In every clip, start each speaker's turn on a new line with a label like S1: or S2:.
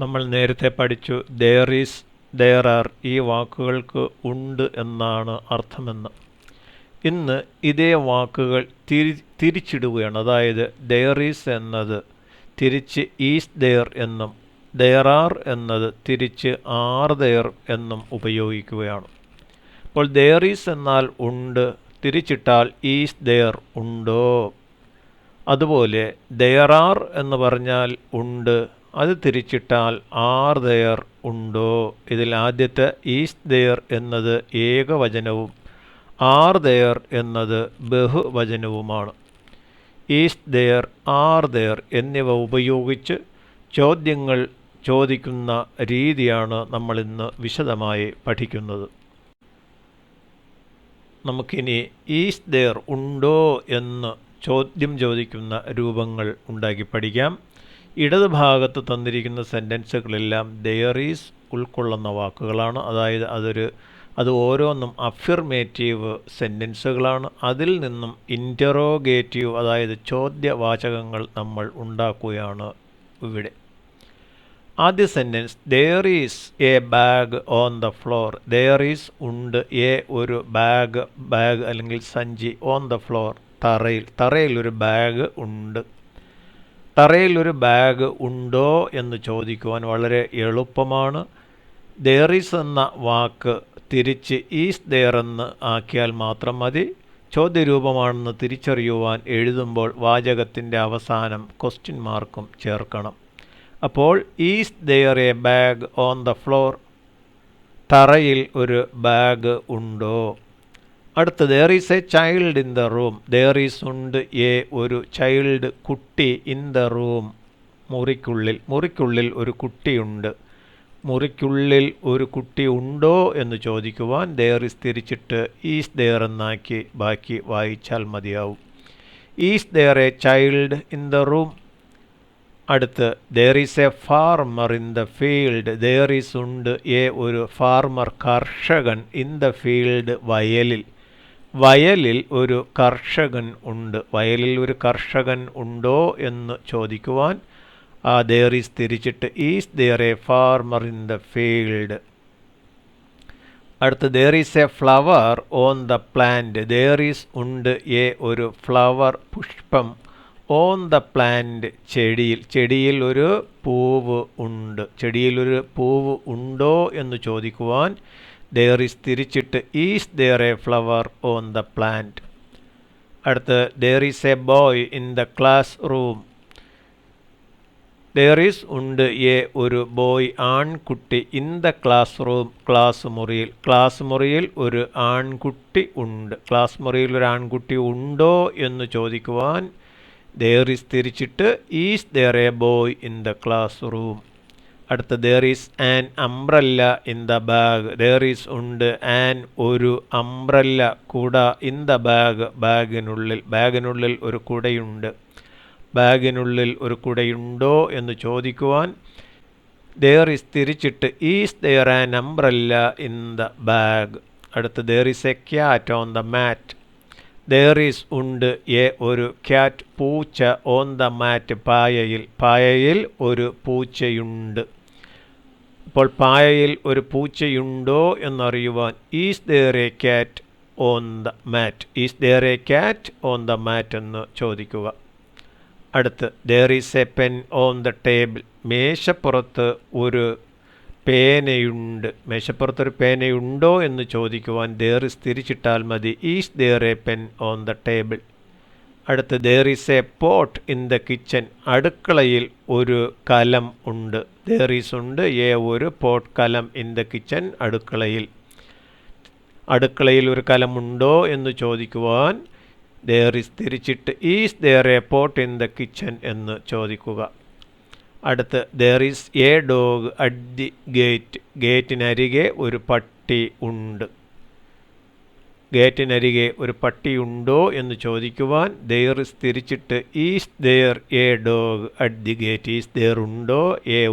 S1: നമ്മൾ നേരത്തെ പഠിച്ചു there is, there are ഈ വാക്കുകൾക്ക് ഉണ്ട് എന്നാണ് അർത്ഥമെന്ന്. ഇന്ന് ഇതേ വാക്കുകൾ തിരിച്ചിടുകയാണ്. അതായത് there is എന്നത് തിരിച്ച് is there എന്നും there are എന്നത് തിരിച്ച് are there എന്നും ഉപയോഗിക്കുകയാണ്. അപ്പോൾ there is എന്നാൽ ഉണ്ട്, തിരിച്ചിട്ടാൽ is there ഉണ്ടോ. അതുപോലെ there are എന്ന് പറഞ്ഞാൽ ഉണ്ട്, അത് തിരിച്ചിട്ടാൽ are there ഉണ്ടോ. ഇതിൽ ആദ്യത്തെ is there എന്നത് ഏകവചനവും are there എന്നത് ബഹുവചനവുമാണ്. is there, are there എന്നിവ ഉപയോഗിച്ച് ചോദ്യങ്ങൾ ചോദിക്കുന്ന രീതിയാണ് നമ്മളിന്ന് വിശദമായി പഠിക്കുന്നത്. നമുക്കിനി is there ഉണ്ടോ എന്ന് ചോദ്യം ചോദിക്കുന്ന രൂപങ്ങൾ ഉണ്ടാക്കി പഠിക്കാം. ഇടതുഭാഗത്ത് തന്നിരിക്കുന്ന സെൻറ്റൻസുകളെല്ലാം there is ഉൾക്കൊള്ളുന്ന വാക്കുകളാണ്. അതായത് അത് ഓരോന്നും അഫിർമേറ്റീവ് സെൻറ്റൻസുകളാണ്. അതിൽ നിന്നും ഇൻറ്ററോഗേറ്റീവ് അതായത് ചോദ്യവാചകങ്ങൾ നമ്മൾ ഉണ്ടാക്കുകയാണ് ഇവിടെ. ആദ്യ sentence there is a bag on the floor. there is ഉണ്ട്, ഒരു ബാഗ് അല്ലെങ്കിൽ സഞ്ചി, on the floor തറയിൽ ഒരു ബാഗ് ഉണ്ട്. തറയിൽ ഒരു ബാഗ് ഉണ്ടോ എന്ന് ചോദിക്കുവാൻ വളരെ എളുപ്പമാണ്. there is എന്ന വാക്ക് തിരിച്ച് is there എന്ന് ആക്കിയാൽ മാത്രം മതി. ചോദ്യരൂപമാണെന്ന് തിരിച്ചറിയുവാൻ എഴുതുമ്പോൾ വാചകത്തിൻ്റെ അവസാനം ക്വസ്റ്റ്യൻ മാർക്കും ചേർക്കണം. അപ്പോൾ is there a bag on the floor? തറയിൽ ഒരു ബാഗ് ഉണ്ടോ. അടുത്ത് there is a child in the room. there is ഉണ്ട്, ഒരു ചൈൽഡ് കുട്ടി, in the room മുറിക്കുള്ളിൽ ഒരു കുട്ടിയുണ്ട്. മുറിക്കുള്ളിൽ ഒരു കുട്ടി ഉണ്ടോ എന്ന് ചോദിക്കുവാൻ there is തിരിച്ചിട്ട് is there എന്നാക്കി ബാക്കി വായിച്ചാൽ മതിയാവും. is there a child in the room? അടുത്ത് there is a farmer in the field. there is ഉണ്ട്, ഒരു ഫാർമർ കർഷകൻ, in the field വയലിൽ ഒരു കർഷകൻ ഉണ്ട്. വയലിൽ ഒരു കർഷകൻ ഉണ്ടോ എന്ന് ചോദിക്കുവാൻ there is തിരിച്ചിട്ട് is there a farmer in the field? അടുത്ത് there is a flower on the plant. there is ഉണ്ട്, ഒരു ഫ്ലവർ പുഷ്പം, on the plant ചെടിയിൽ ഒരു പൂവ് ഉണ്ട്. ചെടിയിലൊരു പൂവ് ഉണ്ടോ എന്ന് ചോദിക്കുവാൻ there is തിരിച്ചിട്ട് is there a flower on the plant? അടുത്ത് there is a boy in the classroom. there is ഉണ്ട്, ഒരു ബോയ് ആൺകുട്ടി, in the classroom ക്ലാസ് മുറിയിൽ ഒരു ആൺകുട്ടി ഉണ്ട്. ക്ലാസ് മുറിയിൽ ഒരു ആൺകുട്ടി ഉണ്ടോ എന്ന് ചോദിക്കുവാൻ there is തിരിച്ചിട്ട് is there a boy in the classroom? അടുത്ത there is an umbrella in the bag. there is ഉണ്ട്, an ഒരു umbrella കുട, in the bag ബാഗിനുള്ളിൽ ഒരു കുടയുണ്ട്. ബാഗിനുള്ളിൽ ഒരു കുടയുണ്ടോ എന്ന് ചോദിക്കുവാൻ there is തിരിച്ചിട്ട് is there an umbrella in the bag? അടുത്ത there is a cat on the mat. there is ഉണ്ട്, ഒരു ക്യാറ്റ് പൂച്ച, on the mat പായയിൽ ഒരു പൂച്ചയുണ്ട്. അപ്പോൾ പായയിൽ ഒരു പൂച്ചയുണ്ടോ എന്നറിയുവാൻ is there a cat on the mat? is there a cat on the mat എന്ന് ചോദിക്കുക. അടുത്ത് there is a pen on the table. മേശപ്പുറത്ത് ഒരു പേനയുണ്ട്. മേശപ്പുറത്തൊരു പേനയുണ്ടോ എന്ന് ചോദിക്കുവാൻ there is തിരിച്ചിട്ടാൽ മതി is there a pen on the table? അടുത്ത് there is a pot in the kitchen. അടുക്കളയിൽ ഒരു കലം ഉണ്ട്. there is ഉണ്ട്, ഒരു pot കലം, in the kitchen അടുക്കളയിൽ ഒരു കലമുണ്ടോ എന്ന് ചോദിക്കുവാൻ there is തിരിച്ചിട്ട് is there a pot in the kitchen എന്ന് ചോദിക്കുക. അടുത്ത് there is a dog at the gate. ഗേറ്റിനരികെ ഒരു പട്ടി ഉണ്ട്. ഗേറ്റിനരികെ ഒരു പട്ടിയുണ്ടോ എന്ന് ചോദിക്കുവാൻ there is തിരിച്ചിട്ട് is there a dog at the gate? is there ഉണ്ടോ,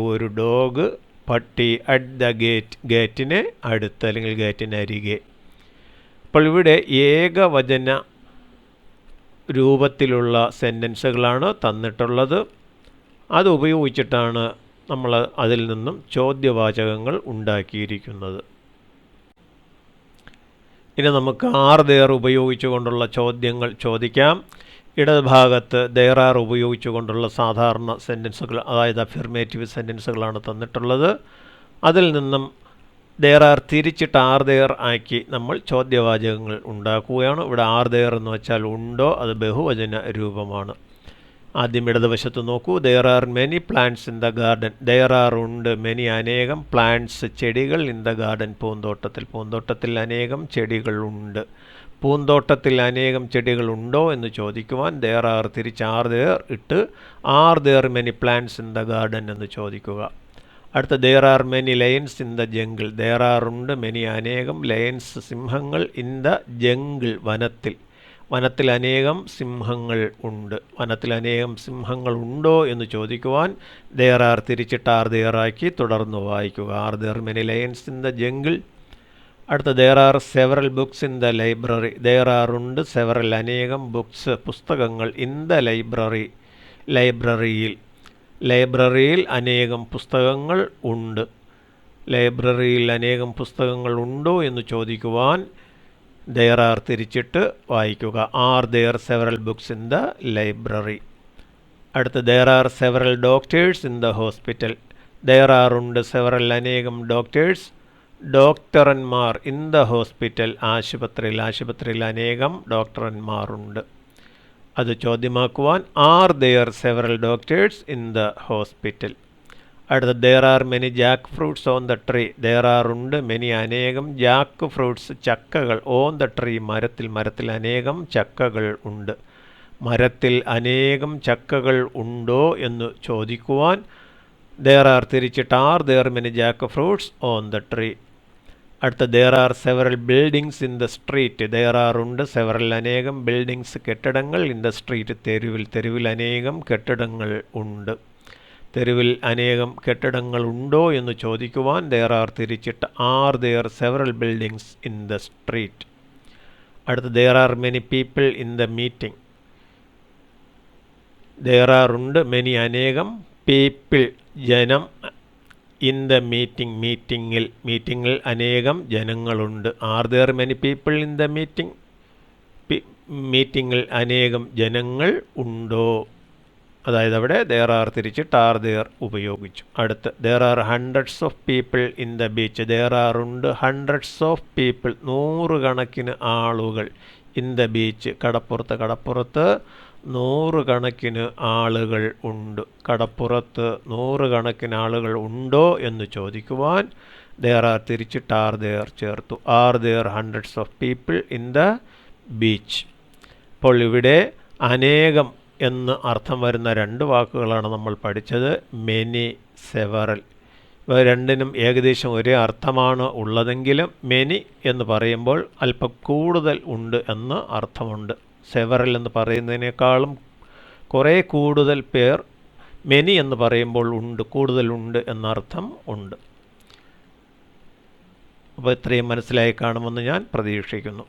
S1: ഒരു ഡോഗ്, പട്ടി, at the gate ഗേറ്റിന് അടുത്ത് അല്ലെങ്കിൽ ഗേറ്റിനരികെ. അപ്പോൾ ഇവിടെ ഏകവചന രൂപത്തിലുള്ള സെൻറ്റൻസുകളാണ് തന്നിട്ടുള്ളത്. അത് ഉപയോഗിച്ചിട്ടാണ് നമ്മൾ അതിൽ നിന്നും ചോദ്യവാചകങ്ങൾ ഉണ്ടാക്കിയിരിക്കുന്നത്. ഇനി നമുക്ക് ആർ ദെയർ ഉപയോഗിച്ചുകൊണ്ടുള്ള ചോദ്യങ്ങൾ ചോദിക്കാം. ഇടതുഭാഗത്ത് ദെയർ ആർ ഉപയോഗിച്ചുകൊണ്ടുള്ള സാധാരണ സെൻറ്റൻസുകൾ, അതായത് അഫിർമേറ്റീവ് സെൻറ്റൻസുകളാണ് തന്നിട്ടുള്ളത്. അതിൽ നിന്നും ദെയർ ആർ തിരിച്ചിട്ട് ആർ ദെയർ ആക്കി നമ്മൾ ചോദ്യവാചകങ്ങൾ ഉണ്ടാക്കുകയാണ്. ഇവിടെ ആർ ദെയർ എന്ന് വെച്ചാൽ ഉണ്ടോ, അത് ബഹുവചന രൂപമാണ്. ആദ്യം ഇടതുവശത്ത് നോക്കൂ. There are many plants in the garden. There are ഉണ്ട്, മെനി അനേകം, പ്ലാന്റ്സ് ചെടികൾ, ഇൻ ദ ഗാർഡൻ പൂന്തോട്ടത്തിൽ അനേകം ചെടികളുണ്ട്. പൂന്തോട്ടത്തിൽ അനേകം ചെടികളുണ്ടോ എന്ന് ചോദിക്കുവാൻ ദെയർ ആർ തിരിച്ച് ആർ ദെയർ ഇട്ട് are there many plants in the garden എന്ന് ചോദിക്കുക. അടുത്ത there are many lions in the jungle. There are ഉണ്ട്, മെനി അനേകം, ലയൺസ് സിംഹങ്ങൾ, ഇൻ ദ ജംഗിൾ വനത്തിൽ അനേകം സിംഹങ്ങൾ ഉണ്ട്. വനത്തിൽ അനേകം സിംഹങ്ങൾ ഉണ്ടോ എന്ന് ചോദിക്കുവാൻ ദെയർ ആർ തിരിച്ചിട്ട് ആർ ദെയർ ആക്കി തുടർന്ന് വായിക്കുക. Are there many lions in the jungle. അടുത്ത there are several books in the library. There are ഉണ്ട്, സെവറൽ അനേകം, ബുക്സ് പുസ്തകങ്ങൾ, ഇൻ ദ ലൈബ്രറിയിൽ അനേകം പുസ്തകങ്ങൾ ഉണ്ട്. ലൈബ്രറിയിൽ അനേകം പുസ്തകങ്ങൾ ഉണ്ടോ എന്ന് ചോദിക്കുവാൻ ദെയർ ആർ തിരിച്ചിട്ട് വായിക്കുക. Are there several books in the library. അടുത്ത there are several doctors in the hospital. There are ഉണ്ട്, സെവറൽ അനേകം, ഡോക്ടേഴ്സ് ഡോക്ടർമാർ, ഇൻ ദ ഹോസ്പിറ്റൽ ആശുപത്രിയിൽ അനേകം ഡോക്ടർമാരുണ്ട്. അത് ചോദ്യമാക്കുവാൻ are there several doctors in the hospital. അടുത്ത there are many jack fruits on the tree. There are ഉണ്ട്, മെനി അനേകം, ജാക്ക് ഫ്രൂട്ട്സ് ചക്കകൾ, ഓൺ ദ ട്രീ മരത്തിൽ അനേകം ചക്കകൾ ഉണ്ട്. മരത്തിൽ അനേകം ചക്കകൾ ഉണ്ടോ എന്ന് ചോദിക്കുവാൻ ദെയർ ആർ തിരിച്ചിട്ട് are there many jack fruits on the tree. അടുത്ത there are several buildings in the street. There are ഉണ്ട്, സെവറൽ അനേകം, ബിൽഡിങ്സ് കെട്ടിടങ്ങൾ, ഇൻ ദ സ്ട്രീറ്റ് തെരുവിൽ അനേകം കെട്ടിടങ്ങൾ ഉണ്ട്. തെരുവിൽ അനേകം കെട്ടിടങ്ങൾ ഉണ്ടോ എന്ന് ചോദിക്കുവാൻ ദെയർ ആർ തിരിച്ചിട്ട് are there several buildings in the street. അടുത്ത there are many people in the meeting. There are ഉണ്ട്, മെനി അനേകം, പീപ്പിൾ ജനം, ഇൻ ദ മീറ്റിങ്ങിൽ അനേകം ജനങ്ങളുണ്ട്. R there many people in the മീറ്റിങ്ങിൽ അനേകം ജനങ്ങൾ ഉണ്ടോ, അതായത് അവിടെ ദെയർ ആർ തിരിച്ചിട്ട് ആർ ദെയർ ഉപയോഗിച്ചു. അടുത്ത് there are hundreds of people in the beach. There are ഉണ്ട്, ഹൺഡ്രഡ്സ് ഓഫ് പീപ്പിൾ നൂറുകണക്കിന് ആളുകൾ, ഇൻ ദ ബീച്ച് കടപ്പുറത്ത് നൂറുകണക്കിന് ആളുകൾ ഉണ്ട്. കടപ്പുറത്ത് നൂറുകണക്കിന് ആളുകൾ ഉണ്ടോ എന്ന് ചോദിക്കുവാൻ ദെയർ ആർ തിരിച്ചിട്ട് ആർ ദെയർ ചേർത്തു. Are there hundreds of people in the beach. അപ്പോൾ ഇവിടെ അനേകം എന്ന് അർത്ഥം വരുന്ന രണ്ട് വാക്കുകളാണ് നമ്മൾ പഠിച്ചത്, മെനി, സെവറൽ. ഇവ രണ്ടിനും ഏകദേശം ഒരേ അർത്ഥമാണ് ഉള്ളതെങ്കിലും മെനി എന്ന് പറയുമ്പോൾ അല്പം കൂടുതൽ ഉണ്ട് എന്ന് അർത്ഥമുണ്ട്. സെവറൽ എന്ന് പറയുന്നതിനേക്കാളും കുറേ കൂടുതൽ പേർ മെനി എന്ന് പറയുമ്പോൾ കൂടുതലുണ്ട് എന്നർത്ഥം ഉണ്ട്. അപ്പോൾ ഇത്രയും മനസ്സിലായി കാണുമെന്ന് ഞാൻ പ്രതീക്ഷിക്കുന്നു.